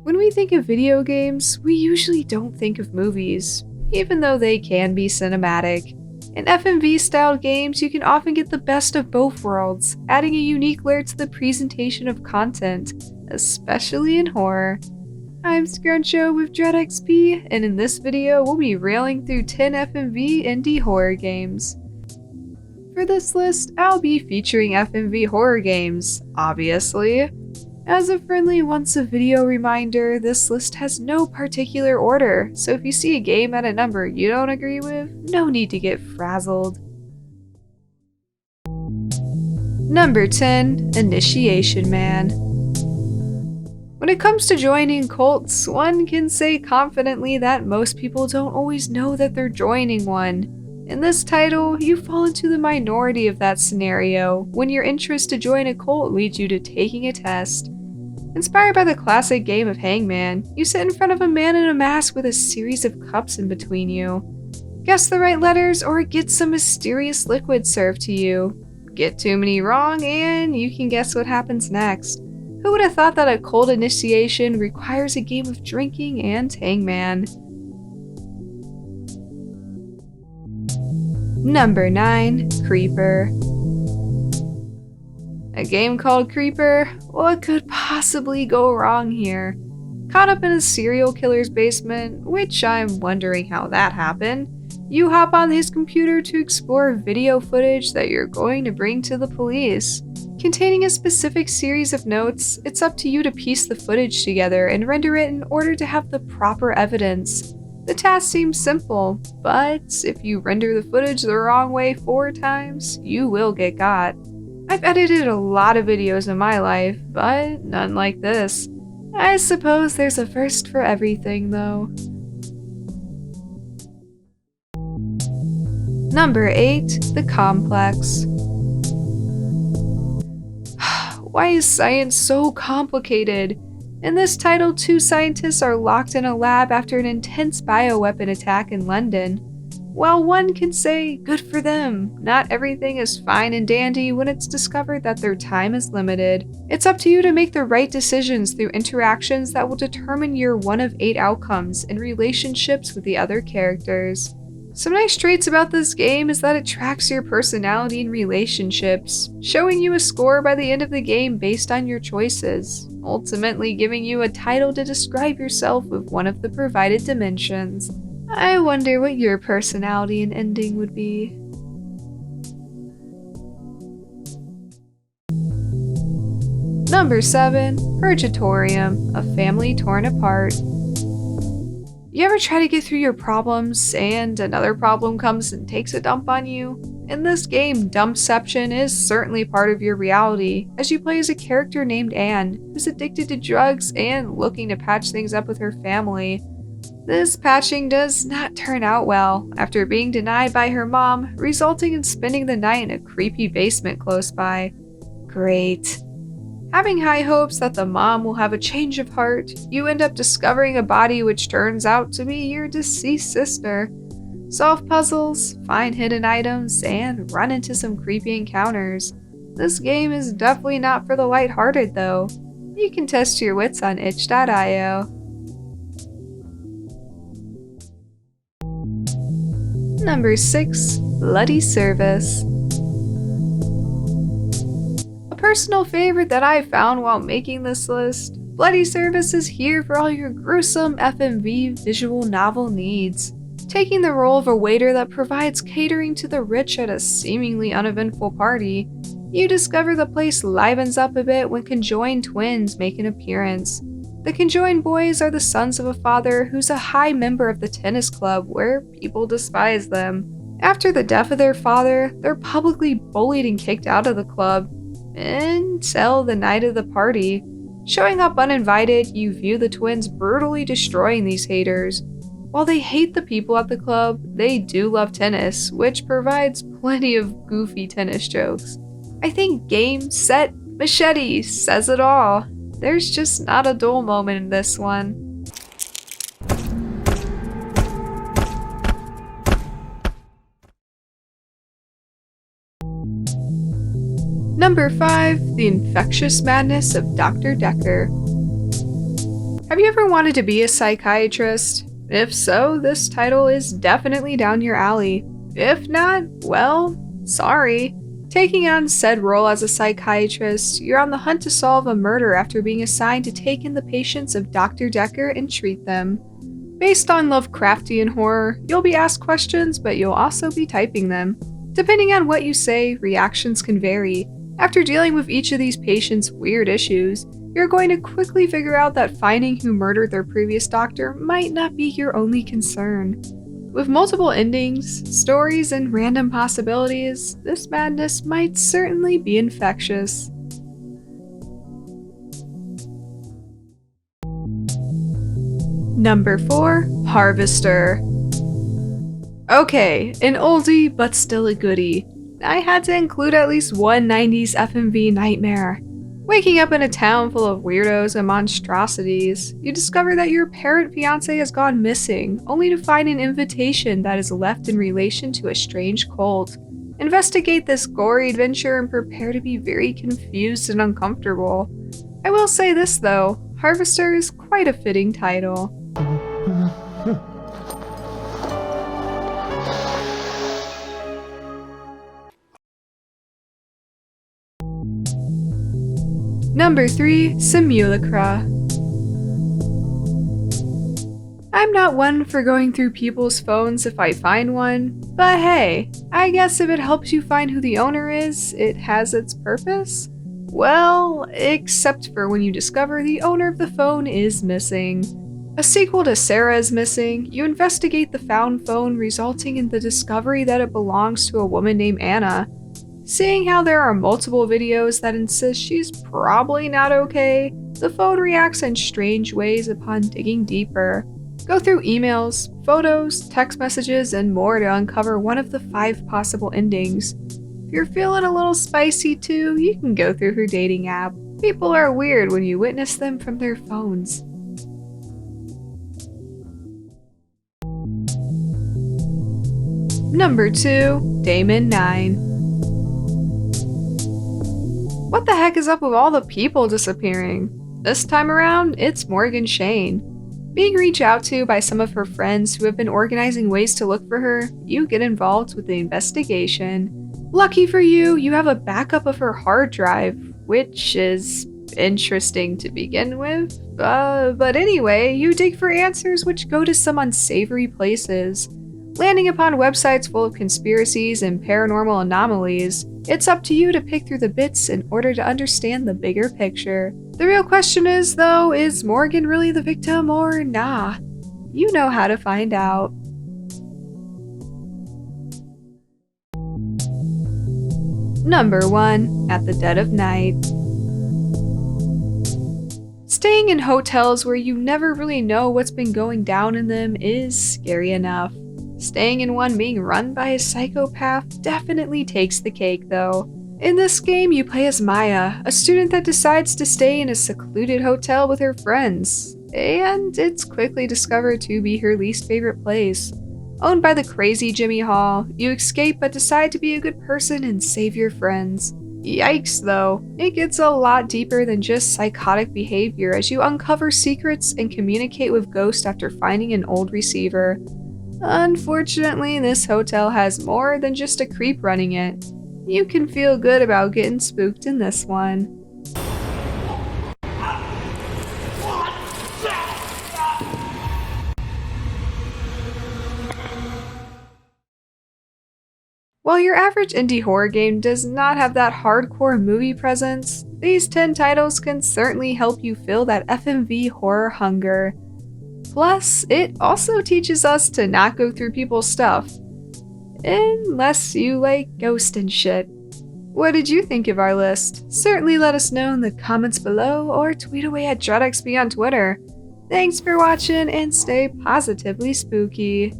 When we think of video games, we usually don't think of movies, even though they can be cinematic. In FMV-style games, you can often get the best of both worlds, adding a unique layer to the presentation of content, especially in horror. I'm Scruncho with DreadXP, and in this video, we'll be railing through 10 FMV indie horror games. For this list, I'll be featuring FMV horror games, obviously. As a friendly once-a-video reminder, this list has no particular order, so if you see a game at a number you don't agree with, no need to get frazzled. Number 10. Initiation Man. When it comes to joining cults, one can say confidently that most people don't always know that they're joining one. In this title, you fall into the minority of that scenario when your interest to join a cult leads you to taking a test. Inspired by the classic game of Hangman, you sit in front of a man in a mask with a series of cups in between you. Guess the right letters or get some mysterious liquid served to you. Get too many wrong and you can guess what happens next. Who would have thought that a cult initiation requires a game of drinking and Hangman? Number 9. Creeper. A game called Creeper? What could possibly go wrong here? Caught up in a serial killer's basement, which I'm wondering how that happened, you hop on his computer to explore video footage that you're going to bring to the police. Containing a specific series of notes, it's up to you to piece the footage together and render it in order to have the proper evidence. The task seems simple, but if you render the footage the wrong way 4 times, you will get got. I've edited a lot of videos in my life, but none like this. I suppose there's a first for everything, though. Number 8. The Complex. Why is science so complicated? In this title, 2 scientists are locked in a lab after an intense bioweapon attack in London. While one can say, good for them, not everything is fine and dandy when it's discovered that their time is limited. It's up to you to make the right decisions through interactions that will determine your 1 of 8 outcomes in relationships with the other characters. Some nice traits about this game is that it tracks your personality in relationships, showing you a score by the end of the game based on your choices, ultimately giving you a title to describe yourself with one of the provided dimensions. I wonder what your personality and ending would be. Number 7. Purgatorium, a family torn apart. You ever try to get through your problems and another problem comes and takes a dump on you? In this game, dumpception is certainly part of your reality, as you play as a character named Anne, who's addicted to drugs and looking to patch things up with her family. This patching does not turn out well, after being denied by her mom, resulting in spending the night in a creepy basement close by. Great. Having high hopes that the mom will have a change of heart, you end up discovering a body which turns out to be your deceased sister. Solve puzzles, find hidden items, and run into some creepy encounters. This game is definitely not for the lighthearted though. You can test your wits on itch.io. Number 6. Bloody Service. A personal favorite that I found while making this list, Bloody Service is here for all your gruesome FMV visual novel needs. Taking the role of a waiter that provides catering to the rich at a seemingly uneventful party, you discover the place livens up a bit when conjoined twins make an appearance. The conjoined boys are the sons of a father who's a high member of the tennis club where people despise them. After the death of their father, they're publicly bullied and kicked out of the club until the night of the party. Showing up uninvited, you view the twins brutally destroying these haters. While they hate the people at the club, they do love tennis, which provides plenty of goofy tennis jokes. I think game, set, machete says it all. There's just not a dull moment in this one. Number 5. The Infectious Madness of Dr. DEKKER. Have you ever wanted to be a psychiatrist? If so, this title is definitely down your alley. If not, well, sorry. Taking on said role as a psychiatrist, you're on the hunt to solve a murder after being assigned to take in the patients of Dr. Dekker and treat them. Based on Lovecraftian horror, you'll be asked questions, but you'll also be typing them. Depending on what you say, reactions can vary. After dealing with each of these patients' weird issues, you're going to quickly figure out that finding who murdered their previous doctor might not be your only concern. With multiple endings, stories, and random possibilities, this madness might certainly be infectious. Number 4. Harvester. Okay, an oldie but still a goodie. I had to include at least one 90s FMV nightmare. Waking up in a town full of weirdos and monstrosities, you discover that your parent fiancé has gone missing, only to find an invitation that is left in relation to a strange cult. Investigate this gory adventure and prepare to be very confused and uncomfortable. I will say this though, Harvester is quite a fitting title. Number 3. Simulacra. I'm not one for going through people's phones if I find one, but hey, I guess if it helps you find who the owner is, it has its purpose? Well, except for when you discover the owner of the phone is missing. A sequel to Sarah is Missing, you investigate the found phone, resulting in the discovery that it belongs to a woman named Anna. Seeing how there are multiple videos that insist she's probably not okay, the phone reacts in strange ways upon digging deeper. Go through emails, photos, text messages, and more to uncover one of the 5 possible endings. If you're feeling a little spicy too, you can go through her dating app. People are weird when you witness them from their phones. Number 2. Damon 9. What the heck is up with all the people disappearing? This time around, it's Morgan Shane. Being reached out to by some of her friends who have been organizing ways to look for her, you get involved with the investigation. Lucky for you, you have a backup of her hard drive, which is interesting to begin with. But anyway, you dig for answers which go to some unsavory places. Landing upon websites full of conspiracies and paranormal anomalies, it's up to you to pick through the bits in order to understand the bigger picture. The real question is, though, is Morgan really the victim or nah? You know how to find out. Number 1. At the Dead of Night. Staying in hotels where you never really know what's been going down in them is scary enough. Staying in one being run by a psychopath definitely takes the cake though. In this game, you play as Maya, a student that decides to stay in a secluded hotel with her friends, and it's quickly discovered to be her least favorite place. Owned by the crazy Jimmy Hall, you escape but decide to be a good person and save your friends. Yikes though, it gets a lot deeper than just psychotic behavior as you uncover secrets and communicate with ghosts after finding an old receiver. Unfortunately, this hotel has more than just a creep running it. You can feel good about getting spooked in this one. While your average indie horror game does not have that hardcore movie presence, these 10 titles can certainly help you fill that FMV horror hunger. Plus, it also teaches us to not go through people's stuff. Unless you like ghost and shit. What did you think of our list? Certainly let us know in the comments below or tweet away at DreadXP on Twitter. Thanks for watching and stay positively spooky.